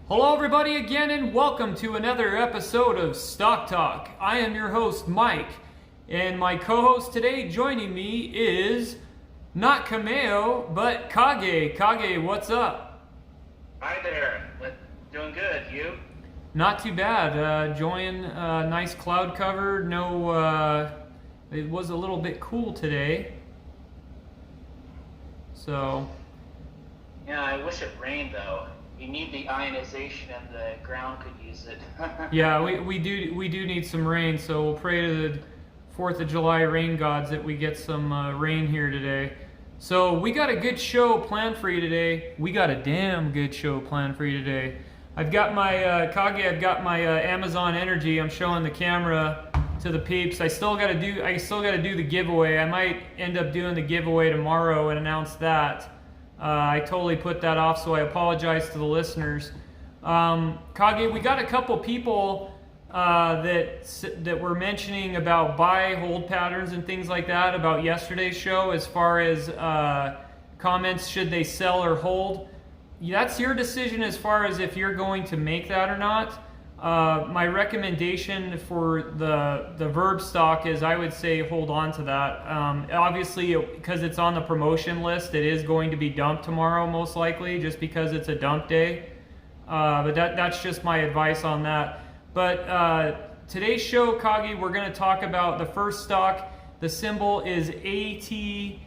Hello everybody again and welcome to another episode of Stock Talk. I am your host Mike, and my co-host today joining me is not Kameo but Kage. Kage, what's up? Hi there. Doing good. You? Not too bad. Enjoying nice cloud cover. It was a little bit cool today. So. Yeah, I wish it rained though. You need the ionization, and the ground could use it. Yeah, we do need some rain. So we'll pray to the 4th of July rain gods that we get some rain here today. So we got a good show planned for you today. We got a damn good show planned for you today. I've got my Kage. I've got my Amazon Energy. I'm showing the camera to the peeps. I still got to do the giveaway. I might end up doing the giveaway tomorrow and announce that. I totally put that off, so I apologize to the listeners. Kage, we got a couple people that were mentioning about buy, hold patterns and things like that about yesterday's show as far as comments, should they sell or hold. That's your decision as far as if you're going to make that or not. My recommendation for the Verb stock is I would say hold on to that. Obviously, because it's on the promotion list, it is going to be dumped tomorrow most likely, just because it's a dump day. But that's just my advice on that. But today's show, Kage, we're going to talk about the first stock. The symbol is ATHE,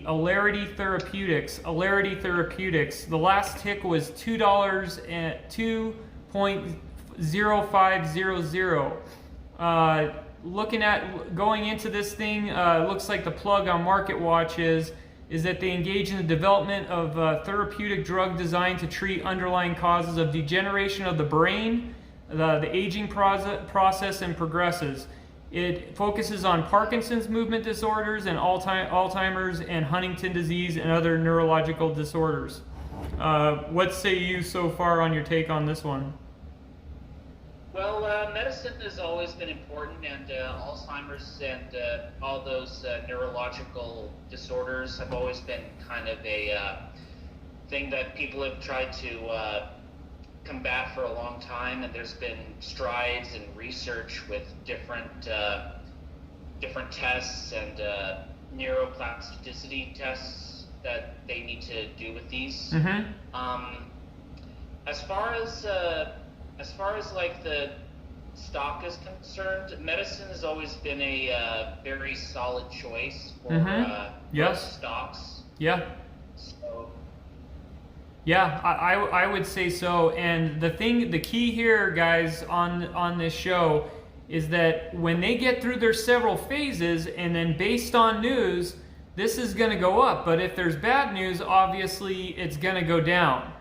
Alarity Therapeutics. Alarity Therapeutics. The last tick was $2 and 2.0500. Looking at going into this thing, looks like the plug on MarketWatch is that they engage in the development of therapeutic drug designed to treat underlying causes of degeneration of the brain, the aging process, and progresses. It focuses on Parkinson's movement disorders and Alzheimer's and Huntington disease and other neurological disorders. What say you so far on your take on this one? Well, medicine has always been important, and Alzheimer's and all those neurological disorders have always been kind of a thing that people have tried to combat for a long time, and there's been strides in research with different tests and neuroplasticity tests that they need to do with these. Mm-hmm. As far as like the stock is concerned, medicine has always been a very solid choice for yes. stocks. Yeah. So. Yeah, I would say so. And the key here, guys, on this show is that when they get through their several phases, and then based on news, this is going to go up. But if there's bad news, obviously it's going to go down.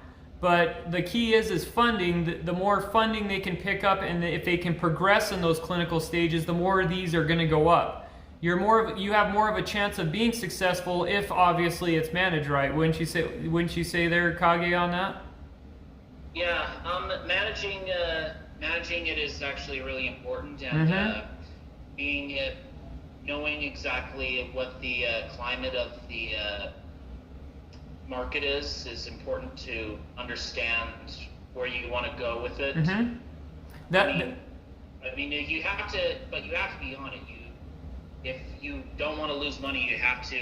But the key is funding. The more funding they can pick up, and if they can progress in those clinical stages, the more of these are going to go up. You have more of a chance of being successful if obviously it's managed right. Wouldn't you say there, Kage, on that? Yeah, managing it is actually really important, and knowing exactly what the climate of the market is important to understand where you want to go with it. Mm-hmm. I mean, you have to be on it. If you don't want to lose money, you have to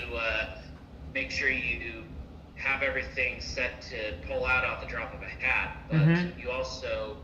make sure you have everything set to pull out off the drop of a hat. But you also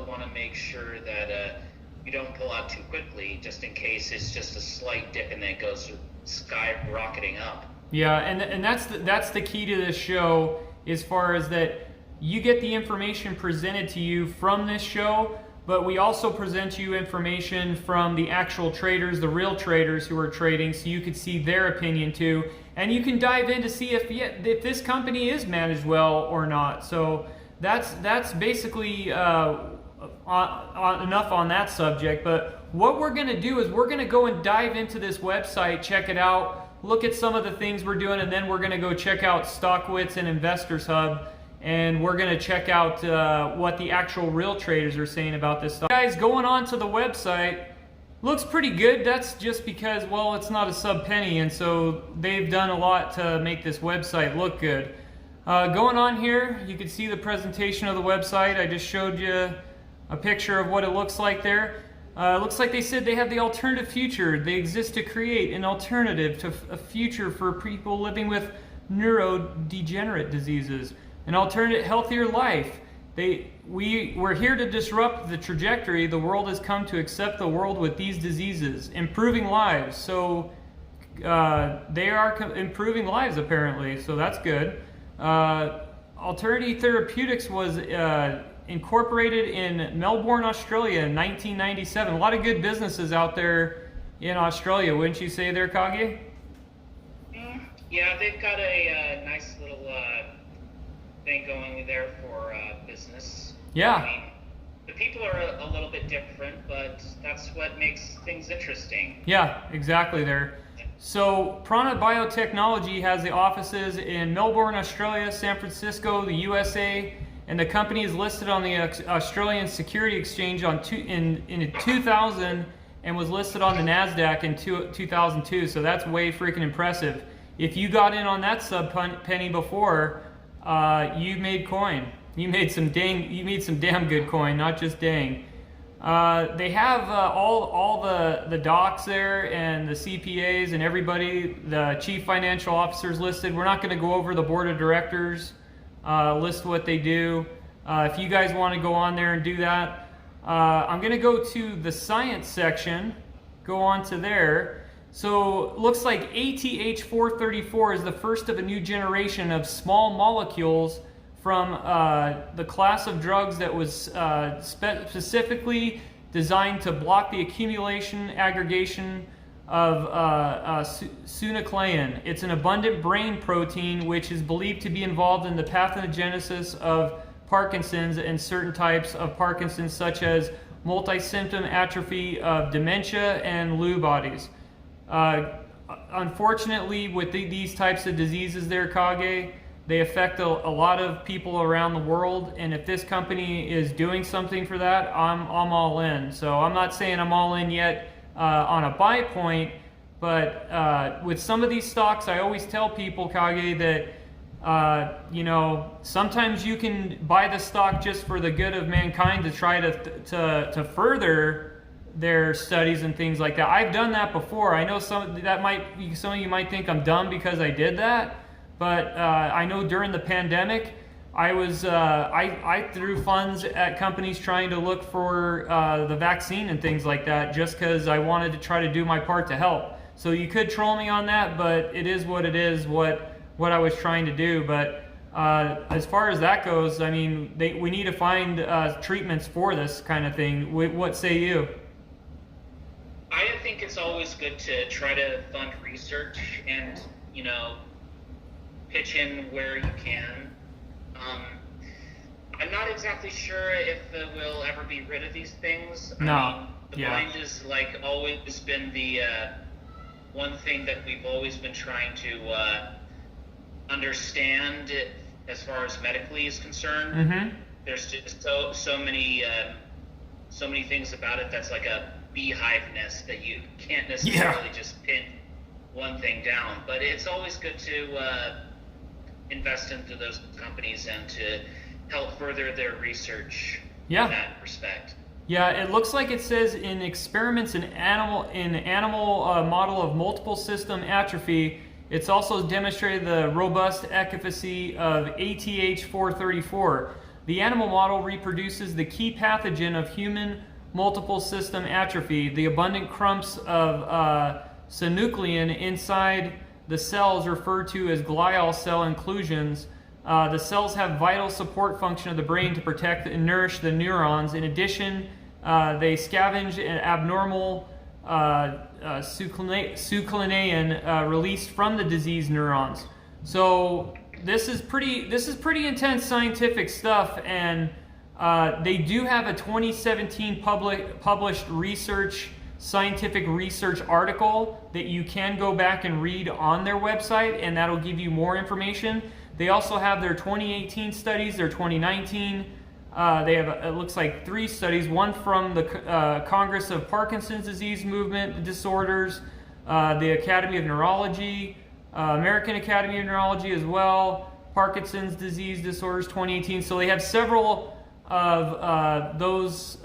want to make sure that you don't pull out too quickly, just in case it's just a slight dip and then it goes skyrocketing up. Yeah, and that's the key to this show, as far as that you get the information presented to you from this show. But we also present you information from the actual traders, the real traders who are trading, so you could see their opinion too. And you can dive in to see if this company is managed well or not. So that's basically enough on that subject. But what we're going to do is we're going to go and dive into this website, check it out, look at some of the things we're doing, and then we're going to go check out StockWits and Investors Hub. And we're going to check out what the actual real traders are saying about this stuff. Guys, going on to the website, looks pretty good. That's just because, well, it's not a sub penny, and so they've done a lot to make this website look good. Going on here, you can see the presentation of the website. I just showed you a picture of what it looks like there. It looks like they said they have the alternative future. They exist to create an alternative to a future for people living with neurodegenerate diseases, an alternate, healthier life. We're here to disrupt the trajectory the world has come to accept the world with these diseases, improving lives. So they are improving lives apparently, so that's good. Alterity Therapeutics was incorporated in Melbourne, Australia in 1997. A lot of good businesses out there in Australia, wouldn't you say there, Kage? Yeah, they've got a nice little thing going there for business. Yeah. I mean, the people are a little bit different, but that's what makes things interesting. Yeah, exactly there. So Prana Biotechnology has the offices in Melbourne, Australia, San Francisco, the USA, and the company is listed on the Australian Security Exchange in 2000 and was listed on the NASDAQ in 2002. So that's way freaking impressive. If you got in on that sub penny before, you made coin. You made some damn good coin, not just dang. They have all the docs there and the CPAs and everybody, the chief financial officers listed. We're not going to go over the board of directors, list what they do. If you guys want to go on there and do that, I'm going to go to the science section, go on to there. So looks like ATH434 is the first of a new generation of small molecules from the class of drugs that was specifically designed to block the accumulation, aggregation of synuclein. It's an abundant brain protein which is believed to be involved in the pathogenesis of Parkinson's and certain types of Parkinson's, such as multi-symptom atrophy of dementia and Lewy bodies. Unfortunately, with these types of diseases there, Kage, they affect a lot of people around the world, and if this company is doing something for that, I'm all in. So I'm not saying I'm all in yet on a buy point, but with some of these stocks, I always tell people, Kage, that sometimes you can buy the stock just for the good of mankind to try to further their studies and things like that. I've done that before. I know some of you might think I'm dumb because I did that. But I know during the pandemic, I threw funds at companies trying to look for the vaccine and things like that, just because I wanted to try to do my part to help. So you could troll me on that, but it is what it is, what I was trying to do. But as far as that goes, I mean, we need to find treatments for this kind of thing. What say you? I think it's always good to try to fund research and, pitch in where you can. I'm not exactly sure if we'll ever be rid of these things. No. I mean, the mind is always been the one thing that we've always been trying to understand as far as medically is concerned. Mm-hmm. There's just so many things about it that's like a beehiveness that you can't necessarily just pin one thing down. But it's always good to invest into those companies and to help further their research in that respect. Yeah, it looks like it says in experiments in animal model of multiple system atrophy, it's also demonstrated the robust efficacy of ATH434. The animal model reproduces the key pathogen of human multiple system atrophy, the abundant clumps of synuclein inside the cells referred to as glial cell inclusions. The cells have vital support function of the brain to protect and nourish the neurons. In addition, they scavenge an abnormal synuclein released from the diseased neurons. So this is pretty intense scientific stuff, and they do have a 2017 published scientific research article that you can go back and read on their website, and that'll give you more information. They also have their 2018 studies, their 2019. They have, it looks like, 3 studies, one from the Congress of Parkinson's Disease Movement Disorders, the Academy of Neurology, American Academy of Neurology as well, Parkinson's disease disorders 2018. So they have several of those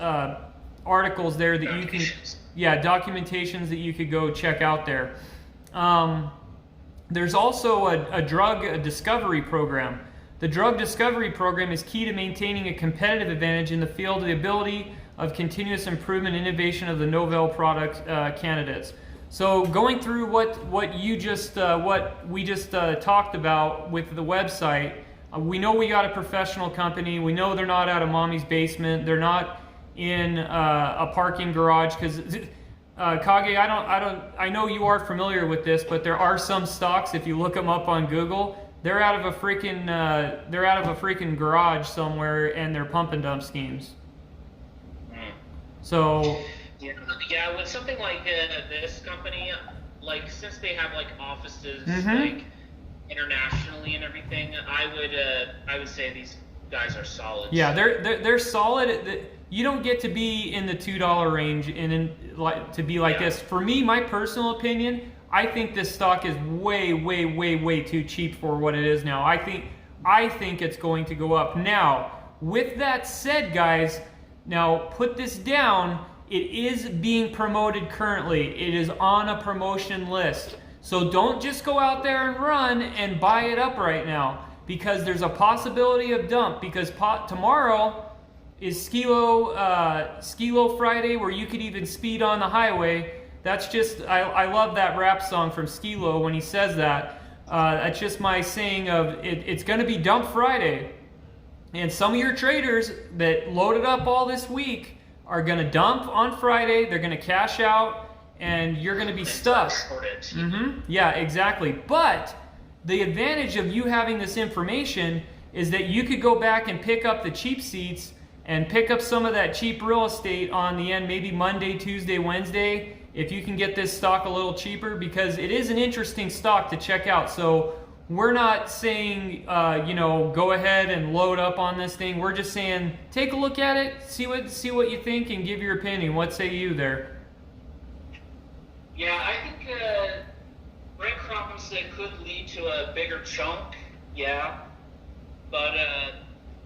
articles there that you can, documentations that you could go check out there. There's also a drug discovery program. The drug discovery program is key to maintaining a competitive advantage in the field of the ability of continuous improvement and innovation of the novel product candidates. So going through what we just talked about with the website, we know we got a professional company. We know they're not out of mommy's basement. They're not in a parking garage, because Kage, I know you are familiar with this, but there are some stocks, if you look them up on Google, they're out of a freaking garage somewhere, and they're pump and dump schemes. So yeah, with something like this company, like, since they have like offices Mm-hmm. like internationally and everything, I would say these guys are solid. yeah, they're solid. You don't get to be in the $2 range to be like this. For me, my personal opinion, I think this stock is way too cheap for what it is now. I think it's going to go up. Now, with that said, guys, now put this down. It is being promoted currently. It is on a promotion list. So don't just go out there and run and buy it up right now, because there's a possibility of dump, because tomorrow is Skilo Friday, where you could even speed on the highway. That's just, I love that rap song from Skilo when he says that. That's just my saying of it's going to be dump Friday. And some of your traders that loaded up all this week are going to dump on Friday. They're going to cash out, and you're going to be stuck. Mm-hmm. Yeah, exactly. But the advantage of you having this information is that you could go back and pick up the cheap seats and pick up some of that cheap real estate on the end, maybe Monday, Tuesday, Wednesday, if you can get this stock a little cheaper, because it is an interesting stock to check out. So we're not saying, go ahead and load up on this thing. We're just saying, take a look at it, see what you think, and give your opinion. What say you there? Yeah, I think breadcrumbs could lead to a bigger chunk. Yeah, but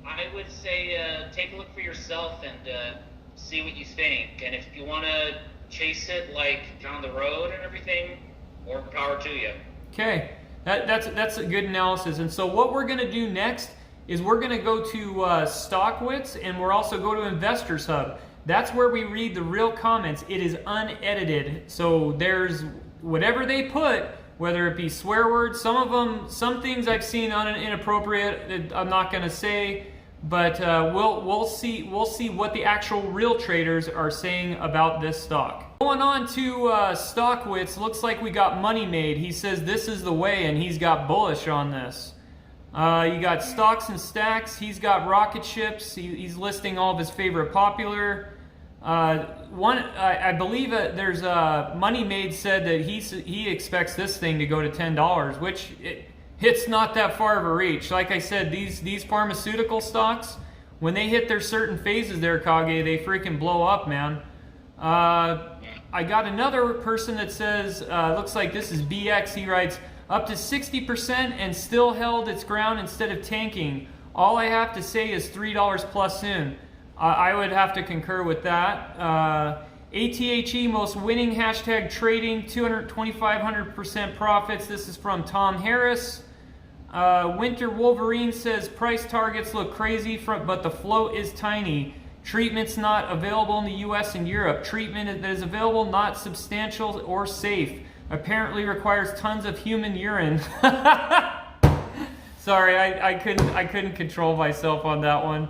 I would say take a look for yourself and see what you think. And if you want to chase it like down the road and everything, more power to you. Okay. That's a good analysis. And so what we're going to do next is we're going to go to Stockwits, and we're also go to Investors Hub. That's where we read the real comments. It is unedited. So there's whatever they put, whether it be swear words, some things I've seen inappropriate, I'm not going to say, but we'll see what the actual real traders are saying about this stock. Going on to Stockwits, looks like we got Money Made. He says this is the way, and he's got bullish on this. You got Stocks and Stacks. He's got rocket ships. He's listing all of his favorite popular. I believe there's Money Made said that he expects this thing to go to $10, which it's not that far of a reach. Like I said, these pharmaceutical stocks, when they hit their certain phases there, Kage, they freaking blow up, man. I got another person that says, looks like this is BX. He writes, up to 60% and still held its ground instead of tanking. All I have to say is $3 plus soon. I would have to concur with that. ATHE most winning hashtag trading, 2,500% profits. This is from Tom Harris. Winter Wolverine says price targets look crazy, but the float is tiny. Treatment's not available in the US and Europe. Treatment that is available not substantial or safe. Apparently requires tons of human urine. Sorry, I couldn't control myself on that one.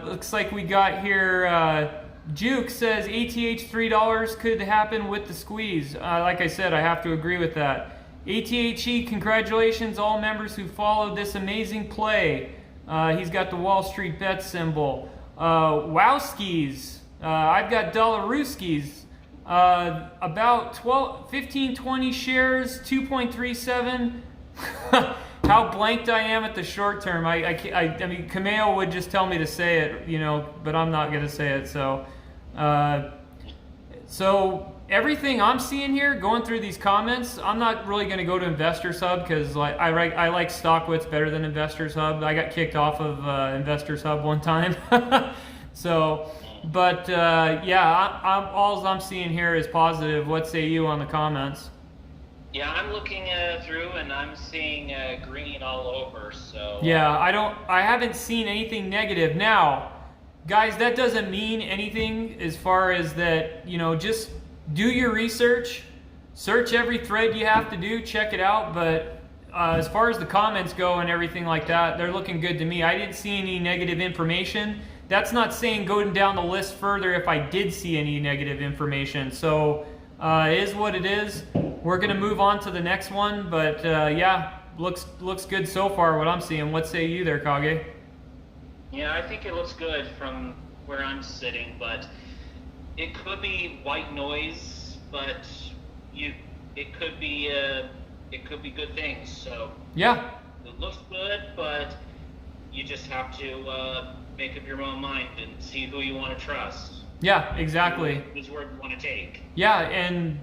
Looks like we got here, Juke says ATH $3 could happen with the squeeze. Like I said, I have to agree with that. ATHE, congratulations all members who followed this amazing play. He's got the Wall Street bet symbol. Wowskis. I've got Dollaruskis. About 15, 20 shares, 2.37. How blanked I am at the short term. I mean, Kameo would just tell me to say it, but I'm not going to say it. So everything I'm seeing here, going through these comments, I'm not really going to go to Investors Hub because I like Stockwits better than Investors Hub. I got kicked off of Investors Hub one time. So, but yeah, all I'm seeing here is positive. What say you on the comments? Yeah, I'm looking through and I'm seeing green all over. So yeah, I haven't seen anything negative. Now, guys, that doesn't mean anything as far as that. Just do your research, search every thread you have to do, check it out. But as far as the comments go and everything like that, they're looking good to me. I didn't see any negative information. That's not saying going down the list further if I did see any negative information. So it is what it is. We're going to move on to the next one. But yeah, looks good so far what I'm seeing. What say you there, Kage? Yeah, I think it looks good from where I'm sitting, but it could be white noise, but it could be good things. So yeah, it looks good, but you just have to make up your own mind and see who you want to trust. Yeah, exactly. Whose word you want to take. Yeah, and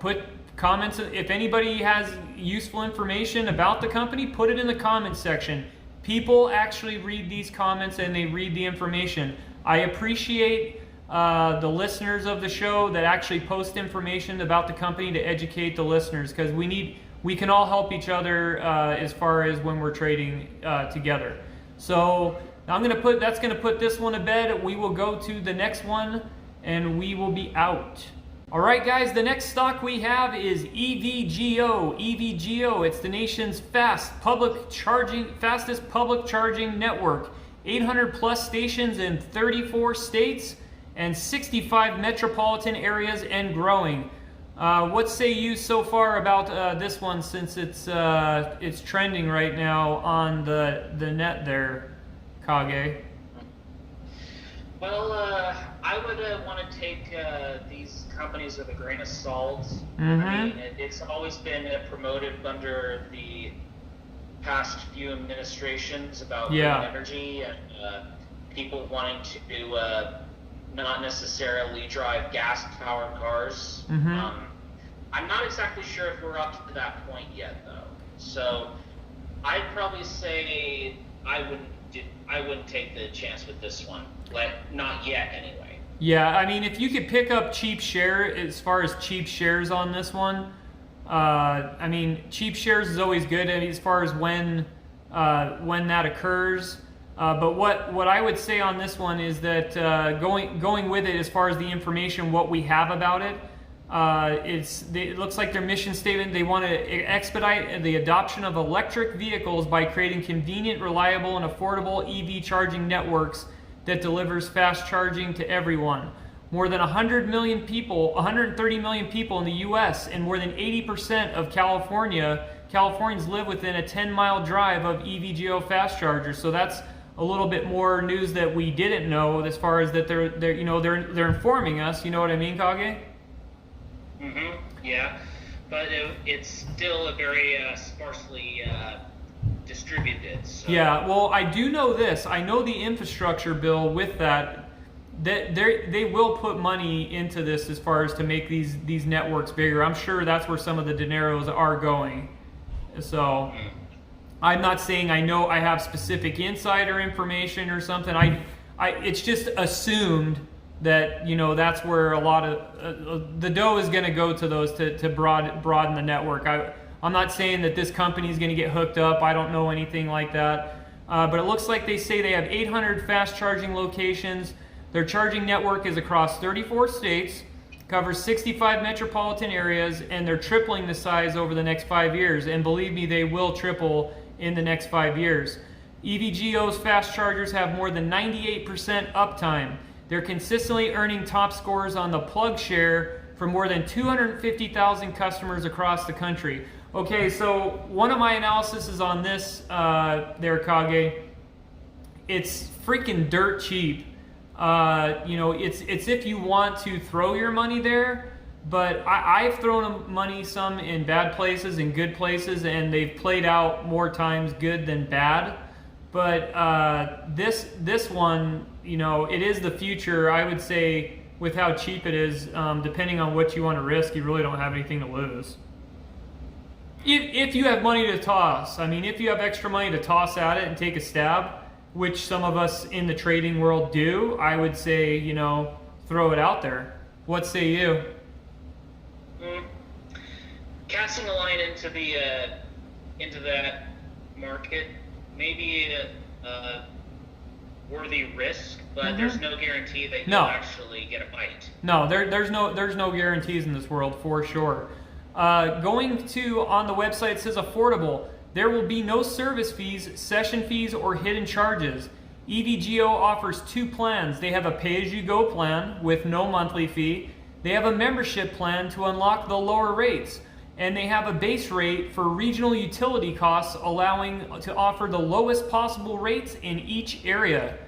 put comments. If anybody has useful information about the company, put it in the comments section. People actually read these comments and they read the information. I appreciate the listeners of the show that actually post information about the company to educate the listeners, because we can all help each other as far as when we're trading together. So that's gonna put this one to bed. We will go to the next one and we will be out. All right, guys, the next stock we have is EVGo. EVGo, it's the nation's fastest public charging network. 800 plus stations in 34 states and 65 metropolitan areas and growing. What say you so far about this one, since it's trending right now on the net there, Kage? Well, I would want to take these companies with a grain of salt. Mm-hmm. I mean, it's always been promoted under the past few administrations about green energy and people wanting to not necessarily drive gas-powered cars. Mm-hmm. I'm not exactly sure if we're up to that point yet, though. So I'd probably say I wouldn't take the chance with this one. Not yet, anyway. Yeah, I mean, if you could pick up cheap share, as far as cheap shares on this one, I mean, cheap shares is always good as far as when that occurs. But what I would say on this one is that going with it as far as the information, what we have about it, it looks like their mission statement, they want to expedite the adoption of electric vehicles by creating convenient, reliable, and affordable EV charging networks that delivers fast charging to everyone. More than 130 million people in the US and more than 80% of Californians live within a 10-mile drive of EVGo fast chargers. So that's a little bit more news that we didn't know, as far as that they're informing us. You know what I mean, Kage? Mm-hmm. Yeah, but it's still a very sparsely distributed. So. Yeah, well, I do know this. I know the infrastructure bill with that they will put money into this as far as to make these networks bigger. I'm sure that's where some of the dineros are going. So I'm not saying I know I have specific insider information or something. It's just assumed that that's where a lot of the dough is going to go to those to broaden the network. I'm not saying that this company is going to get hooked up. I don't know anything like that. But it looks like they say they have 800 fast charging locations. Their charging network is across 34 states, covers 65 metropolitan areas, and they're tripling the size over the next 5 years. And believe me, they will triple in the next 5 years. EVGo's fast chargers have more than 98% uptime. They're consistently earning top scores on the plug share for more than 250,000 customers across the country. Okay, so one of my analysis is on this there, Kage. It's freaking dirt cheap. It's if you want to throw your money there, but I've thrown money some in bad places and good places, and they've played out more times good than bad. But this one, it is the future. I would say with how cheap it is, depending on what you want to risk, you really don't have anything to lose. If you have money to toss, I mean, if you have extra money to toss at it and take a stab, which some of us in the trading world do, I would say, you know, throw it out there. What say you? Casting a line into that market, maybe a worthy risk, but there's no guarantee that you'll actually get a bite. No, there's no guarantees in this world, for sure. Going to on the website, it says affordable. There will be no service fees, session fees, or hidden charges. EVGo offers 2 plans. They have a pay-as-you-go plan with no monthly fee. They have a membership plan to unlock the lower rates. And they have a base rate for regional utility costs, allowing to offer the lowest possible rates in each area.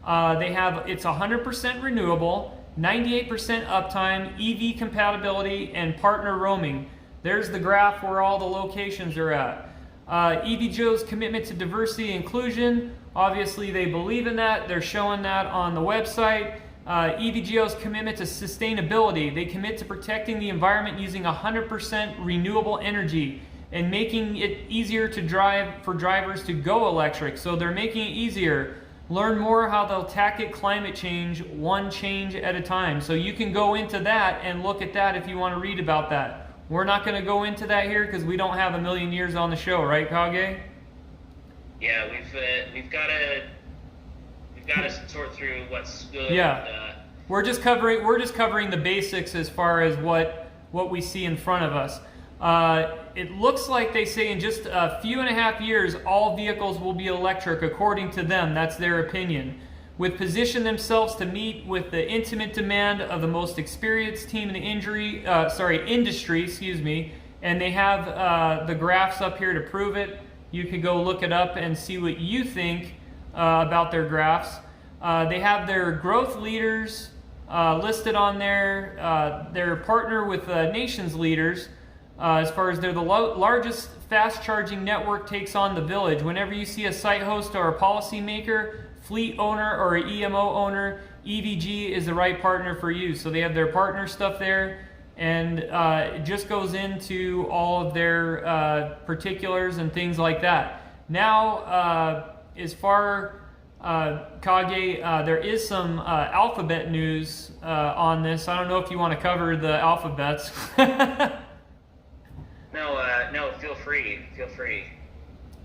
It's 100% renewable, 98% uptime, EV compatibility, and partner roaming. There's the graph where all the locations are at. EVGo's commitment to diversity and inclusion, obviously they believe in that. They're showing that on the website. EVGo's commitment to sustainability. They commit to protecting the environment using 100% renewable energy and making it easier to drive for drivers to go electric. So they're making it easier. Learn more how they'll tackle climate change one change at a time. So you can go into that and look at that if you want to read about that. We're not going to go into that here because we don't have a million years on the show, right, Kage? Yeah, we've got to sort through what's good. Yeah, we're just covering the basics as far as what we see in front of us. It looks like they say in just a few and a half years, all vehicles will be electric, according to them. That's their opinion. With position themselves to meet with the intimate demand of the most experienced team in the industry, and they have the graphs up here to prove it. You could go look it up and see what you think about their graphs. They have their growth leaders listed on there. They're partner with nations leaders as far as they're the largest fast charging network takes on the village. Whenever you see a site host or a policymaker, fleet owner, or an EMO owner, EVG is the right partner for you. So they have their partner stuff there, and it just goes into all of their particulars and things like that. Now, as far Kage, there is some alphabet news on this. I don't know if you want to cover the alphabets. No, feel free.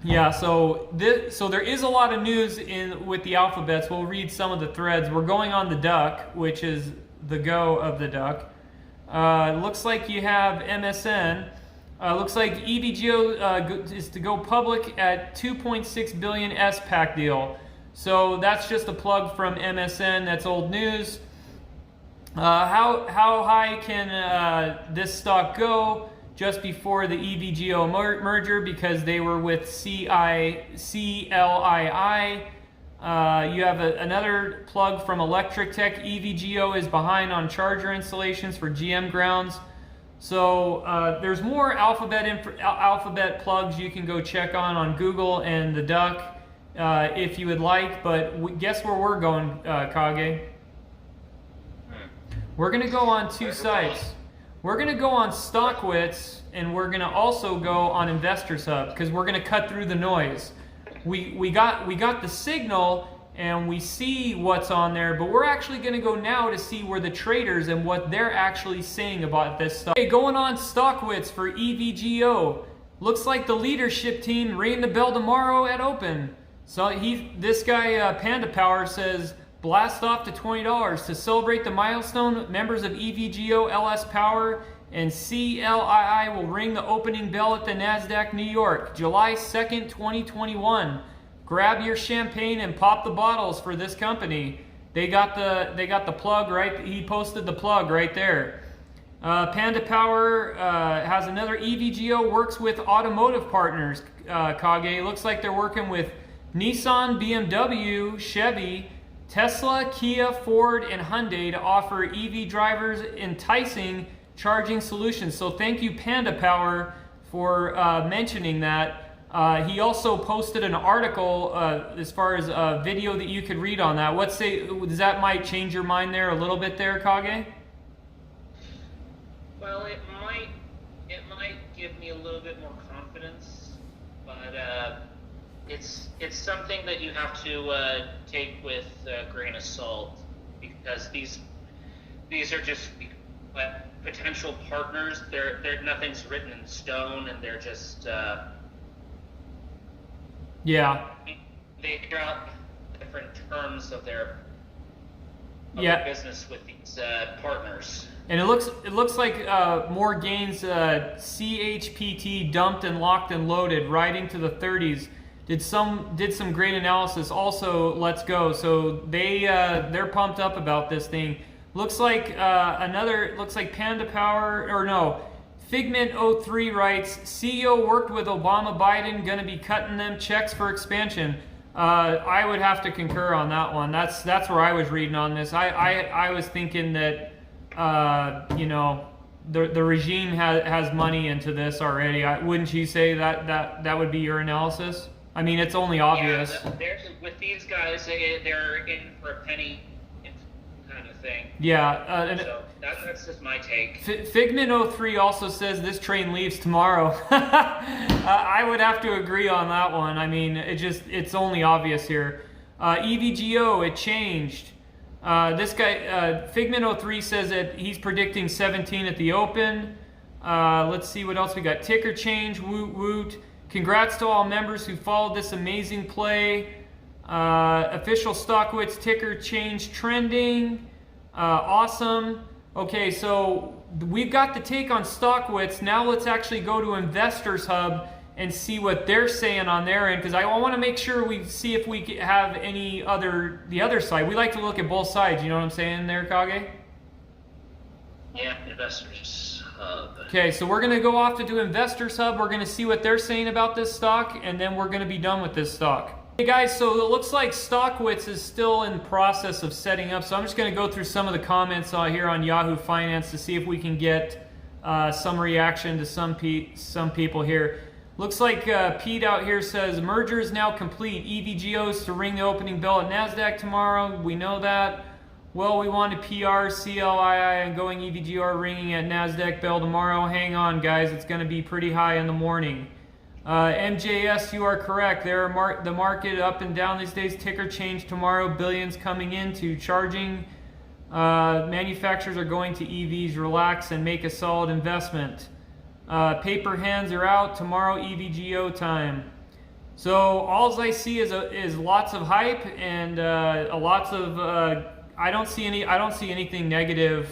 Yeah, so there is a lot of news with the alphabets. We'll read some of the threads. We're going on the duck, which is the go of the duck. Looks like you have MSN. Looks like EVGo is to go public at 2.6 billion SPAC deal. So that's just a plug from MSN. That's old news. How high can this stock go? Just before the EVGo merger, because they were with CLII. You have another plug from Electric Tech. EVGo is behind on charger installations for GM grounds. So there's more alphabet plugs you can go check on Google and the Duck if you would like. But guess where we're going, Kage? We're going to go on 2 sites. We're going to go on Stockwits, and we're going to also go on Investors Hub, because we're going to cut through the noise. We got the signal, and we see what's on there, but we're actually going to go now to see where the traders and what they're actually saying about this stuff. Okay, going on Stockwits for EVGo. Looks like the leadership team ring the bell tomorrow at open. So this guy, Panda Power, says, blast off to $20 to celebrate the milestone. Members of EVGo, LS Power, and CLII will ring the opening bell at the NASDAQ New York, July 2nd, 2021. Grab your champagne and pop the bottles for this company. They got the plug right. He posted the plug right there. Panda Power has another EVGo, works with automotive partners. Kage, looks like they're working with Nissan, BMW, Chevy, Tesla, Kia, Ford, and Hyundai to offer EV drivers enticing charging solutions. So thank you, Panda Power, for mentioning that. He also posted an article as far as a video that you could read on that. Does that might change your mind there a little bit there, Kage? Well, it might give me a little bit more confidence, but it's something that you have to take with a grain of salt, because these are just potential partners. They're nothing's written in stone, and they're just yeah. They figure out different terms of their business with these partners. And it looks like more gains. CHPT dumped and locked and loaded, riding to the 30s. Did some great analysis. Also, let's go. So they're pumped up about this thing. Looks like Panda Power, or no, Figment 03 writes, CEO worked with Obama Biden, gonna be cutting them checks for expansion. I would have to concur on that one. That's where I was reading on this. I was thinking that the regime has money into this already. Wouldn't you say that would be your analysis? I mean, it's only obvious. Yeah, with these guys, they're in for a penny kind of thing. Yeah. So that's just my take. Figment 03 also says this train leaves tomorrow. I would have to agree on that one. I mean, it's only obvious here. EVGo, it changed. This guy, Figment 03 says that he's predicting 17 at the open. Let's see what else we got. Ticker change, woot woot. Congrats to all members who followed this amazing play. Official Stockwitz ticker change trending. Awesome. Okay, so we've got the take on Stockwitz. Now let's actually go to Investors Hub and see what they're saying on their end, because I want to make sure we see if we have the other side. We like to look at both sides, you know what I'm saying there, Kage? Yeah, Investors Hub. Okay, so we're going to go off to do Investors Hub. We're going to see what they're saying about this stock, and then we're going to be done with this stock. Hey guys, so it looks like Stockwitz is still in process of setting up, so I'm just going to go through some of the comments here on Yahoo Finance to see if we can get some reaction to some people here. Looks like Pete out here says, merger is now complete. EVGOs to ring the opening bell at NASDAQ tomorrow. We know that. Well, we wanted PR, CLII, and going EVGO ringing at NASDAQ bell tomorrow. Hang on, guys. It's going to be pretty high in the morning. MJS, you are correct. There are the market up and down these days. Ticker change tomorrow. Billions coming into charging. Manufacturers are going to EVs. Relax and make a solid investment. Paper hands are out tomorrow. EVGO time. So all I see is lots of hype and lots of. I don't see anything negative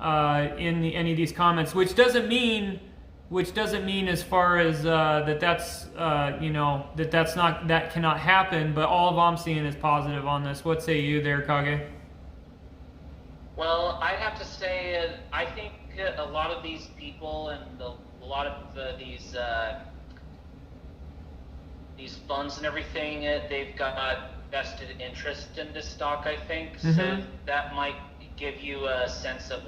in any of these comments, which doesn't mean as far as that cannot happen. But all of I'm seeing is positive on this. What say you there, Kage? Well, I'd have to say I think a lot of these people and a lot of these funds and everything, they've got vested interest in this stock, I think. Mm-hmm. So that might give you a sense of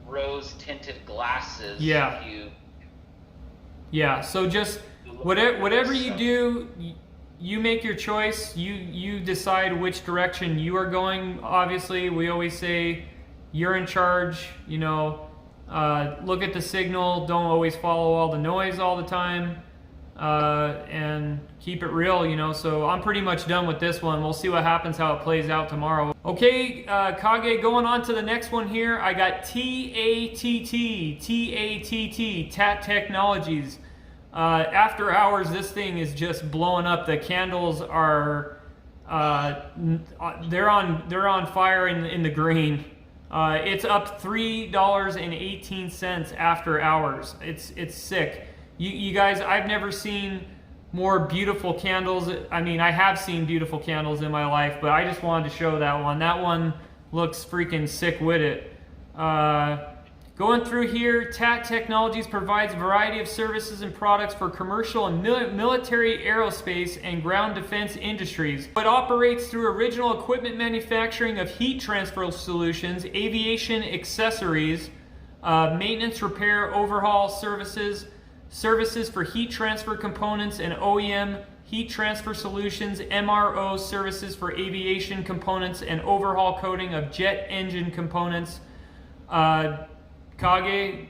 rose-tinted glasses. Yeah. Yeah. So just whatever you do, you make your choice. You decide which direction you are going. Obviously, we always say you're in charge. Look at the signal. Don't always follow all the noise all the time. And keep it real, so I'm pretty much done with this one. We'll see what happens, how it plays out tomorrow. Okay, Kage, going on to the next one here. I got Tatt Technologies. After hours, this thing is just blowing up. The candles are, they're on fire in the green. It's up $3.18 after hours. It's sick. You guys, I've never seen more beautiful candles. I mean, I have seen beautiful candles in my life, but I just wanted to show that one. That one looks freaking sick with it. Going through here, Tatt Technologies provides a variety of services and products for commercial and military aerospace and ground defense industries. It operates through original equipment manufacturing of heat transfer solutions, aviation accessories, maintenance, repair, overhaul services, services for heat transfer components and OEM heat transfer solutions, MRO services for aviation components and overhaul coating of jet engine components. Kage,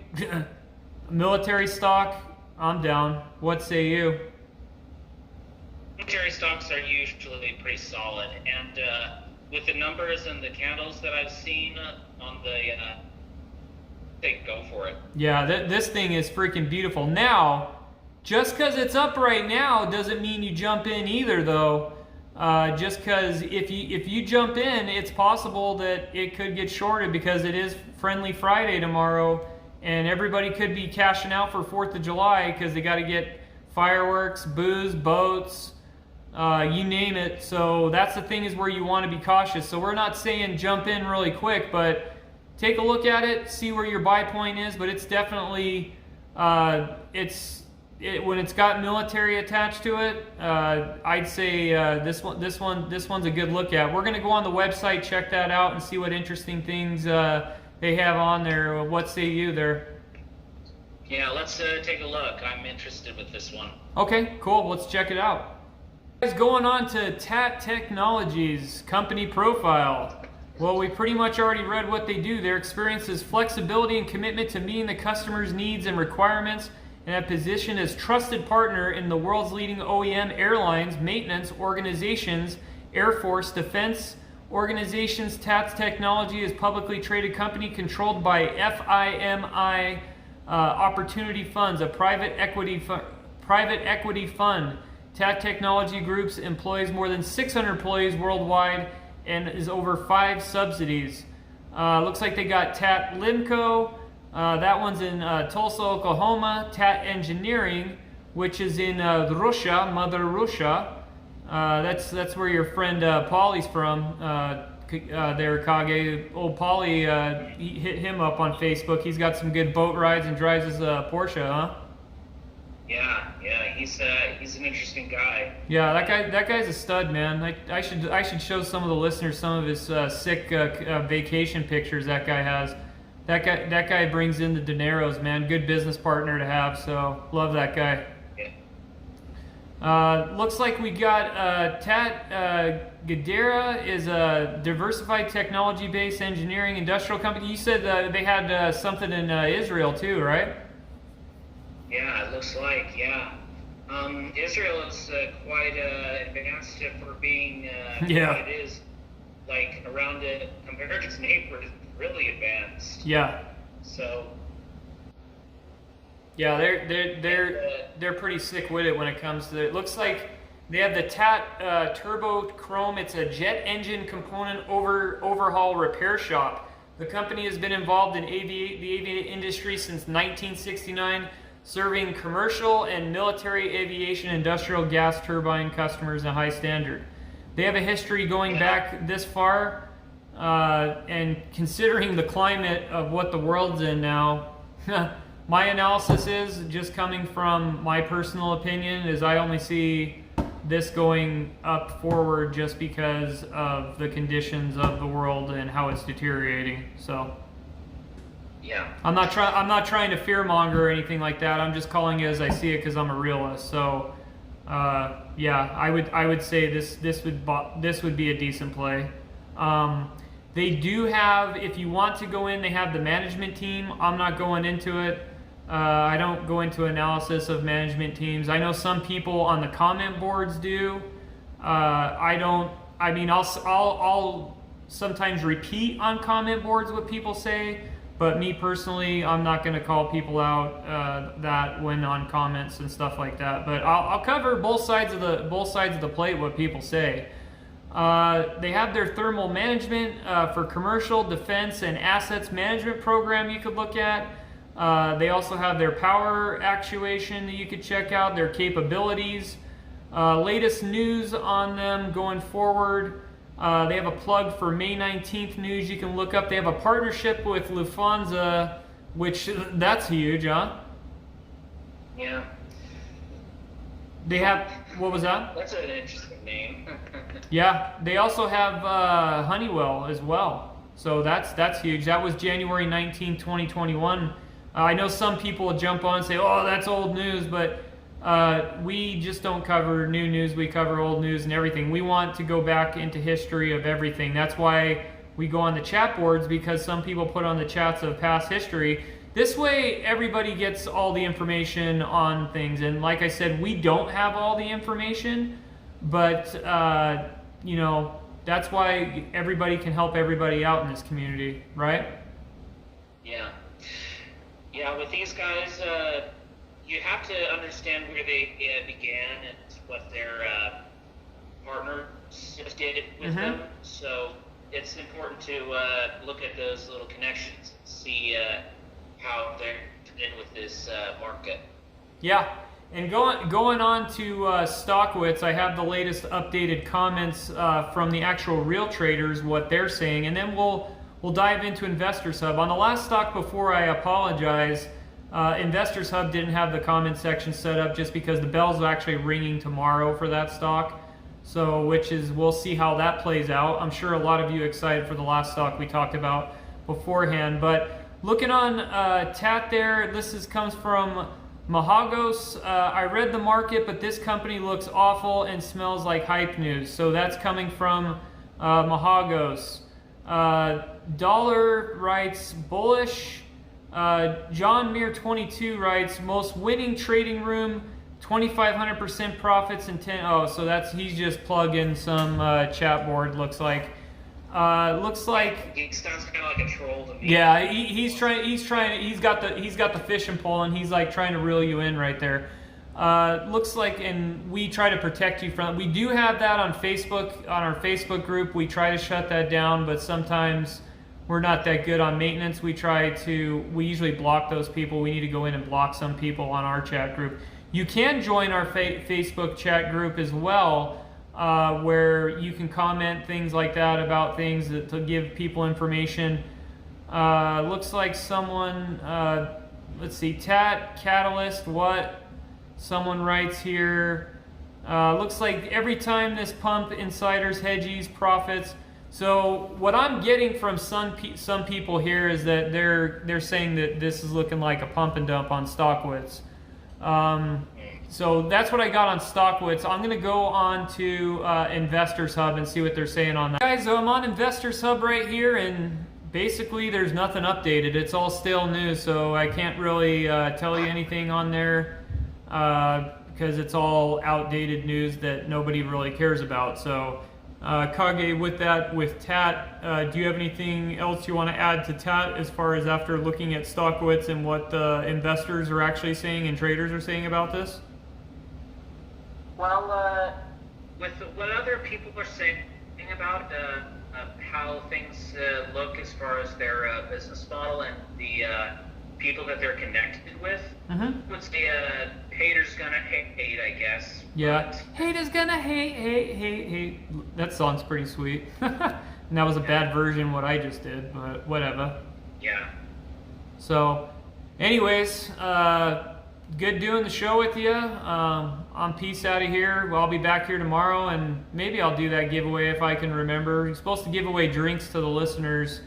military stock, I'm down. What say you? Military stocks are usually pretty solid, and with the numbers and the candles that I've seen on the, go for it. Yeah, this thing is freaking beautiful. Now, just because it's up right now doesn't mean you jump in either, though. Just because if you jump in, it's possible that it could get shorted because it is Friendly Friday tomorrow, and everybody could be cashing out for 4th of July because they got to get fireworks, booze, boats, you name it. So that's the thing, is where you want to be cautious. So we're not saying jump in really quick, but take a look at it, see where your buy point is. But it's definitely when it's got military attached to it, I'd say this one's a good look at. We're gonna go on the website, check that out, and see what interesting things they have on there. What say you there? Yeah, let's take a look. I'm interested with this one. Okay, cool. Let's check it out. Guys, going on to Tatt Technologies company profile. Well, we pretty much already read what they do. Their experience is flexibility and commitment to meeting the customer's needs and requirements, and a position as trusted partner in the world's leading OEM airlines, maintenance organizations, Air Force, defense organizations. Tatt Technology is a publicly traded company controlled by FIMI Opportunity Funds, a private equity fund. Tatt Technology Groups employs more than 600 employees worldwide and is over 5 subsidies. Looks like they got Tatt Limco. That one's in Tulsa, Oklahoma. Tatt Engineering, which is in Russia, Mother Russia. That's where your friend Paulie's from. There, Kage. Old Paulie, he hit him up on Facebook. He's got some good boat rides and drives his Porsche, huh? Yeah, he's an interesting guy. Yeah, that guy's a stud, man. I should show some of the listeners some of his sick vacation pictures that guy has. That guy brings in the dineros, man. Good business partner to have. So love that guy. Yeah. Looks like we got Tatt Gadera is a diversified technology-based engineering industrial company. You said they had something in Israel too, right? Yeah, it looks like, yeah. Israel is quite advanced for being what it is, like around it, compared to its neighbors, really advanced. Yeah. So. Yeah, they're pretty sick with it when it comes to it. Looks like they have the Tatt Turbo Chrome. It's a jet engine component overhaul repair shop. The company has been involved in the aviation industry since 1969. Serving commercial and military aviation, industrial gas turbine customers in a high standard. They have a history going back this far, and considering the climate of what the world's in now, my analysis is, just coming from my personal opinion, is I only see this going up forward just because of the conditions of the world and how it's deteriorating. So. Yeah. I'm not trying to fearmonger or anything like that. I'm just calling it as I see it because I'm a realist. So, yeah, I would say this would be a decent play. They do have, if you want to go in, they have the management team. I'm not going into it. I don't go into analysis of management teams. I know some people on the comment boards do. I don't. I mean, I'll sometimes repeat on comment boards what people say. But me personally, I'm not going to call people out that when on comments and stuff like that. But I'll cover both sides of the plate, what people say. They have their thermal management for commercial, defense, and assets management program you could look at. They also have their power actuation that you could check out, their capabilities. Latest news on them going forward. They have a plug for May 19th news you can look up. They have a partnership with Lufthansa, which that's huge, huh? Yeah. They have, what was that? That's an interesting name. Yeah, they also have Honeywell as well. So that's huge. That was January 19, 2021 I know some people will jump on and say, oh, that's old news, but we just don't cover new news. We cover old news and everything. We want to go back into history of everything. That's why we go on the chat boards, because some people put on the chats of past history. This way, everybody gets all the information on things. And like I said, we don't have all the information, but, you know, that's why everybody can help everybody out in this community, right? Yeah. Yeah, with these guys, you have to understand where they began and what their partners did with them. So it's important to look at those little connections and see how they're in with this market. Yeah, and going on to Stockwitz, I have the latest updated comments from the actual real traders, what they're saying, and then we'll dive into Investors Hub. On the last stock before, I apologize, Investors Hub didn't have the comment section set up just because the bell's actually ringing tomorrow for that stock. So, we'll see how that plays out. I'm sure a lot of you are excited for the last stock we talked about beforehand. But looking on Tatt there, comes from Mahagos. I read the market, but this company looks awful and smells like hype news. So that's coming from Mahagos. Dollar writes bullish. John Muir 22 writes most winning trading room, 2,500% profits and 10. Oh, so he's just plugging some chat board. Looks like. He sounds kind of like a troll to me. Yeah, he's got the fishing pole, and he's like trying to reel you in right there. Looks like, and we try to protect you from. We do have that on Facebook, on our Facebook group. We try to shut that down, but sometimes we're not that good on maintenance. We usually block those people. We need to go in and block some people on our chat group. You can join our Facebook chat group as well, where you can comment things like that about things to give people information. Looks like someone, let's see, Tatt, Catalyst, what? Someone writes here, looks like every time this pump, insiders, hedgies, profits. So what I'm getting from some people here is that they're saying that this is looking like a pump and dump on Stockwitz. So that's what I got on Stockwitz. I'm going to go on to Investors Hub and see what they're saying on that. Guys, I'm on Investors Hub right here, and basically there's nothing updated. It's all stale news, so I can't really tell you anything on there because it's all outdated news that nobody really cares about. So Kage, with Tatt, do you have anything else you want to add to Tatt as far as after looking at Stockwitz and what the investors are actually saying and traders are saying about this? Well, with what other people are saying about how things look as far as their business model and the people that they're connected with, would say haters gonna hate, I guess. Yeah, haters gonna hate. That song's pretty sweet. And that was a bad version of what I just did, but whatever. Yeah. So, anyways, good doing the show with you. I'm peace out of here. I'll be back here tomorrow, and maybe I'll do that giveaway if I can remember. You're supposed to give away drinks to the listeners.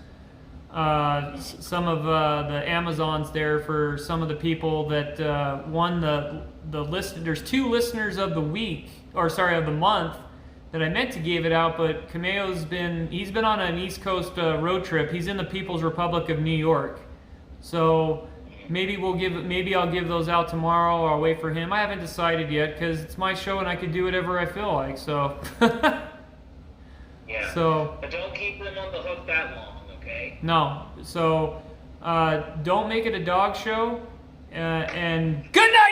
Some of the Amazons there for some of the people that won the list. There's 2 listeners of the week, or sorry, of the month, that I meant to give it out, but Kameo's he's been on an East Coast road trip. He's in the People's Republic of New York, so maybe I'll give those out tomorrow, or I'll wait for him. I haven't decided yet because it's my show and I can do whatever I feel like. So yeah. So but don't keep them on the hook that long. Okay. No, so don't make it a dog show, and good night!